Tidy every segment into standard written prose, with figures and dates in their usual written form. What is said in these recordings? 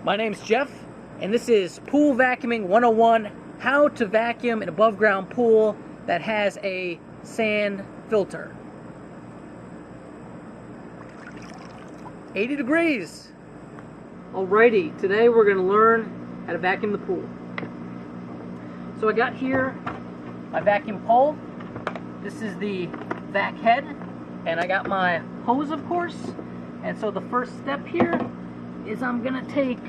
My name's Jeff, and this is Pool Vacuuming 101, how to vacuum an above ground pool that has a sand filter. 80 degrees. Alrighty, today we're going to learn how to vacuum the pool. So I got here my vacuum pole. This is the vac head, and I got my hose, of course. And so the first step here is I'm going to take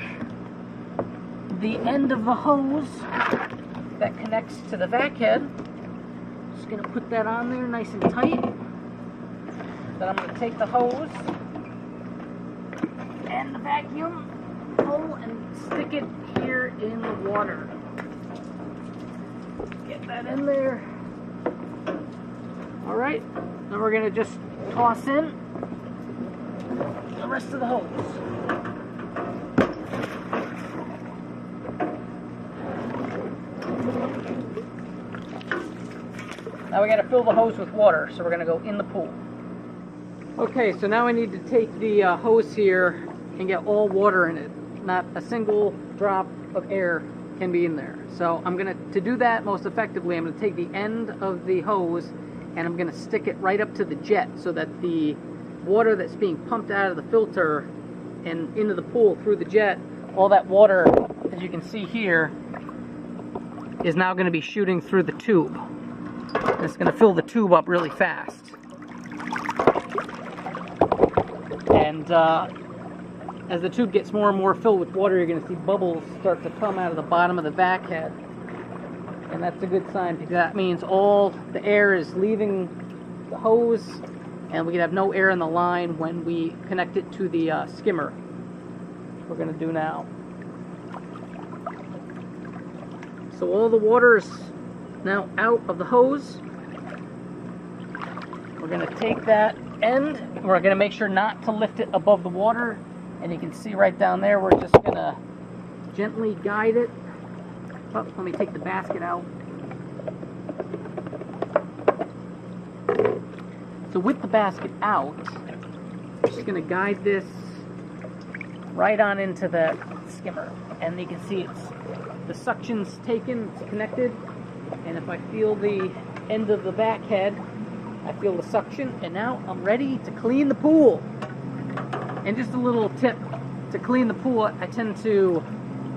the end of the hose that connects to the vac head. Just going to put that on there nice and tight. Then I'm going to take the hose and the vacuum pole and stick it here in the water. Get that in there. Alright, then we're going to just toss in the rest of the hose. Now we got to fill the hose with water, so we're going to go in the pool. Okay, so now I need to take the hose here and get all water in it. Not a single drop of air can be in there. So I'm going to do that most effectively, I'm going to take the end of the hose and I'm going to stick it right up to the jet so that the water that's being pumped out of the filter and into the pool through the jet, all that water, as you can see here, is now going to be shooting through the tube. And it's going to fill the tube up really fast. And as the tube gets more and more filled with water, you're going to see bubbles start to come out of the bottom of the vac head. And that's a good sign, because that means all the air is leaving the hose and we can have no air in the line when we connect it to the skimmer. We're going to do now. So all the water is now out of the hose. We're going to take that end, we're going to make sure not to lift it above the water, and you can see right down there we're just going to gently guide it. Oh, let me take the basket out. So with the basket out, I'm just going to guide this right on into the skimmer, and you can see the suction's taken, it's connected, and if I feel the end of the vac head, I feel the suction, and now I'm ready to clean the pool. And just a little tip to clean the pool,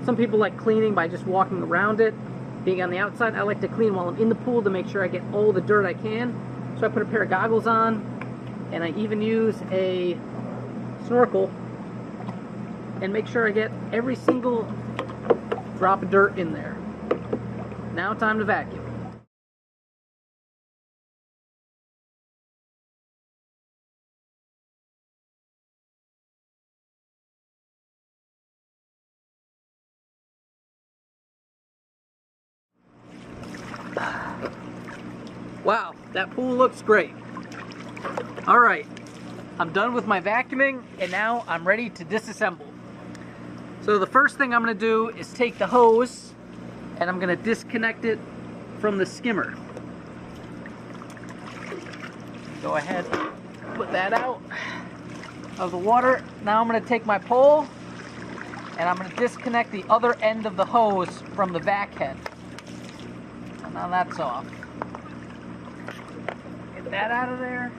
some people like cleaning by just walking around it, being on the outside. I like to clean while I'm in the pool to make sure I get all the dirt I can. So I put a pair of goggles on, and I even use a snorkel and make sure I get every single drop of dirt in there. Now time to vacuum. Wow, that pool looks great. Alright, I'm done with my vacuuming, and now I'm ready to disassemble. So the first thing I'm going to do is take the hose and I'm going to disconnect it from the skimmer. Go ahead, put that out of the water. Now I'm going to take my pole and I'm going to disconnect the other end of the hose from the vac head. And now that's off. Get that out of there.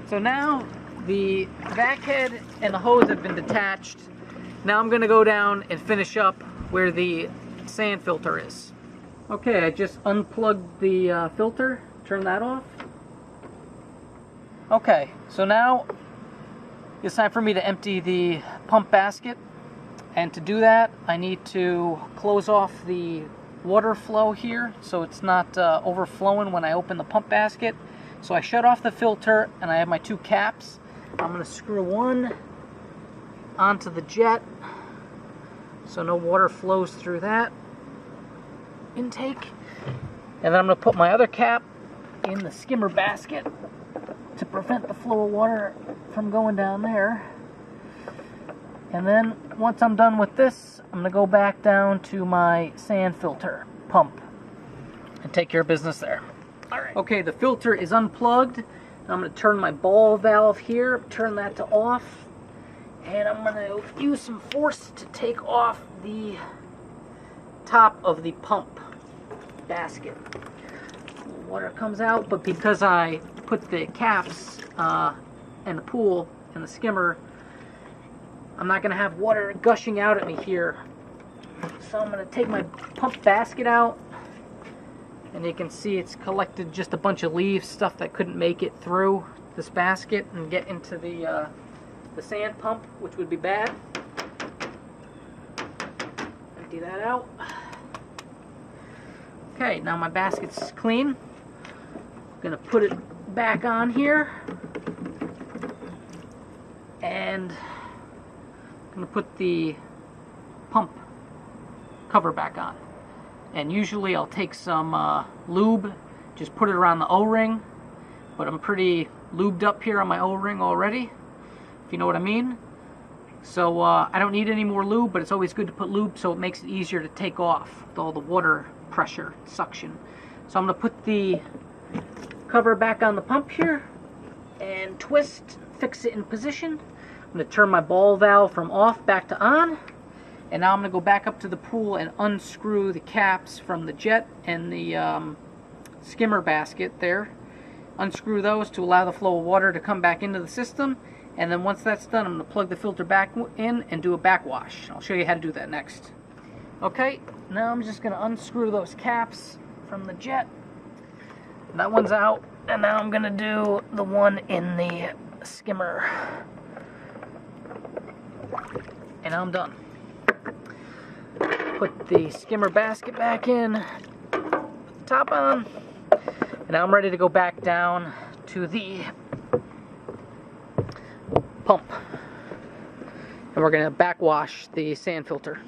So now the vac head and the hose have been detached. Now I'm going to go down and finish up where the sand filter is. Okay, I just unplugged the filter, turn that off. Okay, so now it's time for me to empty the pump basket. And to do that, I need to close off the water flow here so it's not overflowing when I open the pump basket. So I shut off the filter and I have my two caps. I'm going to screw one onto the jet so no water flows through that intake. And then I'm going to put my other cap in the skimmer basket to prevent the flow of water from going down there. And then once I'm done with this, I'm going to go back down to my sand filter pump and take care of business there. Alright. Okay, the filter is unplugged. I'm going to turn my ball valve here, turn that to off, And I'm going to use some force to take off the top of the pump basket. Water comes out, but because I put the caps in the pool and the skimmer, I'm not going to have water gushing out at me here. So I'm going to take my pump basket out, and you can see it's collected just a bunch of leaves, stuff that couldn't make it through this basket and get into the sand pump, which would be bad. Empty that out. Okay, now my basket's clean. I'm gonna put it back on here, and I'm gonna put the pump cover back on. And usually I'll take some lube, just put it around the O-ring, but I'm pretty lubed up here on my O-ring already, if you know what I mean. So I don't need any more lube, but it's always good to put lube so it makes it easier to take off with all the water pressure, suction. So I'm going to put the cover back on the pump here and twist, fix it in position. I'm going to turn my ball valve from off back to on, and now I'm going to go back up to the pool and unscrew the caps from the jet and the skimmer basket there. Unscrew those to allow the flow of water to come back into the system, and then once that's done, I'm going to plug the filter back in and do a backwash. I'll show you how to do that next. Okay, now I'm just going to unscrew those caps from the jet. That one's out, and now I'm going to do the one in the skimmer. And I'm done. Put the skimmer basket back in, put the top on, and now I'm ready to go back down to the pump. And we're going to backwash the sand filter.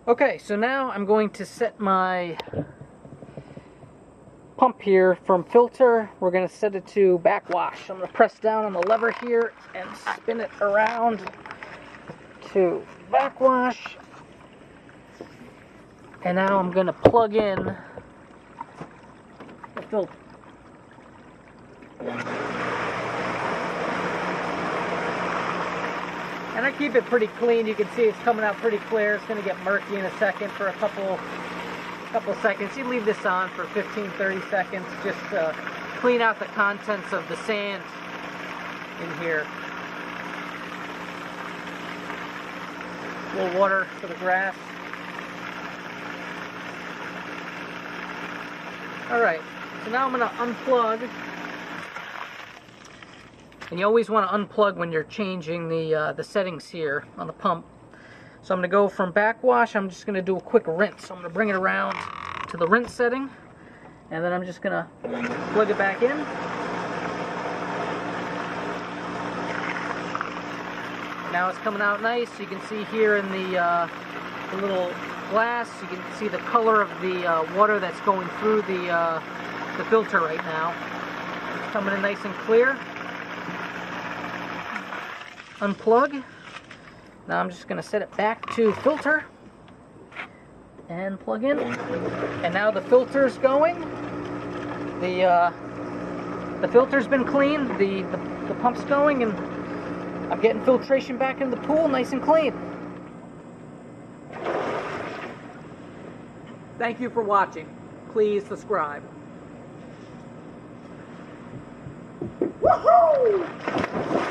Okay, so now I'm going to set my pump here from filter. We're going to set it to backwash. I'm going to press down on the lever here and spin it around to backwash. And now I'm going to plug in the filter. And I keep it pretty clean. You can see it's coming out pretty clear. It's going to get murky in a second for a couple seconds. You leave this on for 15-30 seconds just to clean out the contents of the sand in here. A little water for the grass. Alright, so now I'm going to unplug. And you always want to unplug when you're changing the settings here on the pump. So I'm going to go from backwash. I'm just going to do a quick rinse. So I'm going to bring it around to the rinse setting, and then I'm just going to plug it back in. Now it's coming out nice. You can see here in the little glass, you can see the color of the water that's going through the filter right now. It's coming in nice and clear. Unplug. Now I'm just going to set it back to filter and plug in. And now the filter's going. The filter's been cleaned. The pump's going, and I'm getting filtration back in the pool nice and clean. Thank you for watching. Please subscribe. Woohoo!